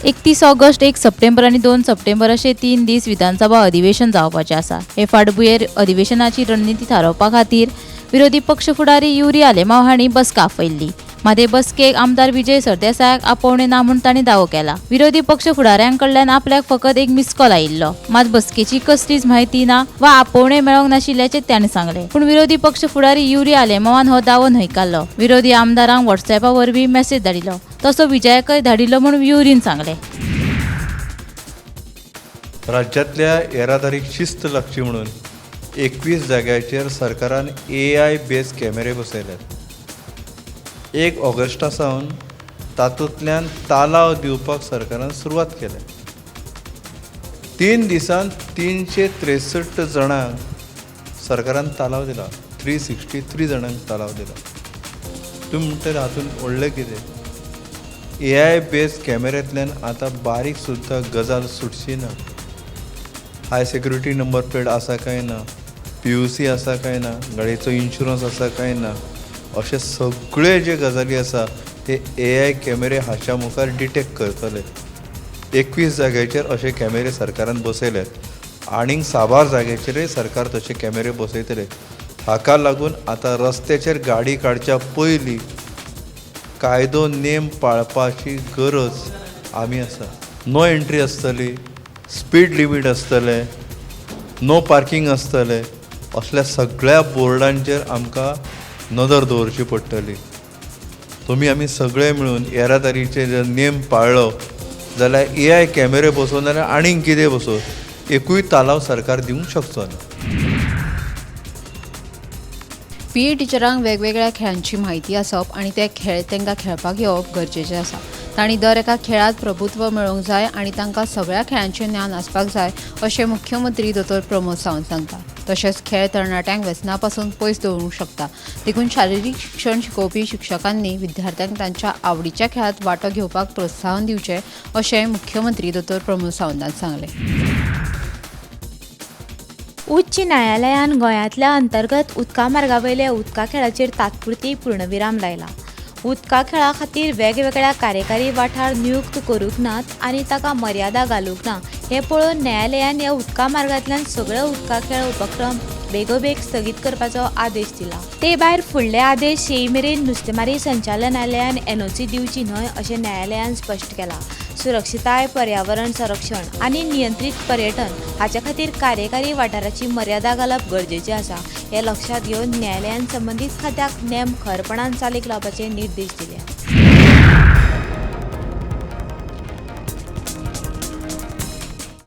31 August 1 September आणि 2 September असे 3 दीस विधानसभा अधिवेशन जावपाचे आसा। हे फाटभुंयेर अधिवेशनाची रणनीती थारोवपा खातीर विरोधी पक्ष फुडारी युरी आलेमाव हांणी बसका आपयल्ली। मात हे बसकेक आमदार विजय सरदेसायाक आपोवणे ना म्हूण तांणी दावो केला। विरोधी पक्ष फुडाऱ्यांकडल्यान आपल्याक फकत एक मिस कॉल आयिल्लो, मात बसकेची कसलीच म्हायती ना वा आपोवणे मेळोंक नाशिल्ल्याचे तांणी सांगले। पूण विरोधी पक्ष फुडारी युरी आलेमावान हो दावो न्हयकारलो। विरोधी आमदारांक व्हॉट्सॲपा वरवीं मेसेज धाडिल्लो, तसो विजयाकय धाडिल्लो म्हूण युरीन सांगले। राज्यांतल्या येरादारीक शिस्त लागची म्हणून 21 जाग्याचेर सरकारान AI बेस कॅमेरे बसयल्यात। 1 ऑगस्टा सावन तातूंतल्यान तालाव दिवपाक सरकारान सुरवात केल्या। 3 दिसांत 363 जाणांक सरकारान तालाव दिला। 363 जाणांक तालाव दिला। तुमी म्हणटले हातूंत व्हडलें कितें? AI बेस कॅमेऱ्यांतल्यान आतां बारीक सुद्दां गजाल सुटची ना। हाय सिक्युरिटी नंबर प्लेट आसा काय ना, PUC आसा काय ना, गाडयेचो इन्शुरन्स आसा काय ना, अशे सगळे जे गजाली आसा ते AI कॅमेरे हाच्या मुखार डिटेक्ट करतले। 21 जाग्याचेर अशे कॅमेरे सरकारान बसयल्यात आनीक 6 जाग्याचेरय सरकार तशे कॅमेरे बसयतले। हाका लागून आतां रस्त्याचेर गाडी काडच्या पयलीं कायदो नेम पाळपाची गरज आमी आसा। नो एंट्री आसतली, स्पीड लिमीट आसतलें, नो पार्किंग आसतलें, असल्या सगळ्या बोर्डांचेर आमकां नदर दवरची पडटली। तुमी आमी सगळे मेळून येरादारीचे जर नेम पाळ्ळो जाल्यार AI कॅमेरे बसोवन जाल्यार आनीक कितें बसोवन एकूय तालाव सरकार दिवंक शकचो ना। PE टिचरांक वेगवेगळ्या खेळांची म्हायती आसप आनी ते खेळ तांकां खेळपाक येवप गरजेचें आसा। तांणी दर एका खेळांत प्रभुत्व मेळोवंक जाय आनी तांकां सगळ्या खेळांचें ज्ञान आसपाक जाय अशें मुख्यमंत्री दोतोर प्रमोद सावंत सांगतात। तशेंच खेळ तरणाट्यांक व्यसना पासून पयस दवरूंक शकता, देखून शारिरीक शिक्षण शिकोवपी शिक्षकांनी विद्यार्थ्यांक तांच्या आवडीच्या खेळांत वांटो घेवपाक प्रोत्साहन दिवचें अशें मुख्यमंत्री दोतोर प्रमोद सावंतान सांगलें। उच्च न्यायालयान गोंयांतल्या अंतर्गत उदका मार्गावयल्या उदका खेळाचेर तात्पुरती पूर्णविराम लायला। उदका खेळा खातीर वेगवेगळ्या कार्यकारी वाठार नियुक्त करूंक नात आनी ताका मर्यादा घालूंक ना हें पळोवन न्यायालयान ह्या उदका मार्गांतल्यान सगळे उदका खेळ उपक्रम बेगोबेग स्थगीत करपाचो आदेश दिला। ते भायर फुडले आदेश येय मेरेन नुस्तेमारी संचालनालयान NOC दिवची न्हय अशें न्यायालयान स्पश्ट केलां। सुरक्षिताय, पर्यावरण संरक्षण आनी नियंत्रीत पर्यटन हाचे खातीर कार्यकारी वाठाराची मर्यादा घालप गरजेचें आसा। हें लक्षांत घेवन न्यायालयान संबंदीत खात्याक नेम खरपणान चालीक लावपाचे निर्देश दिले।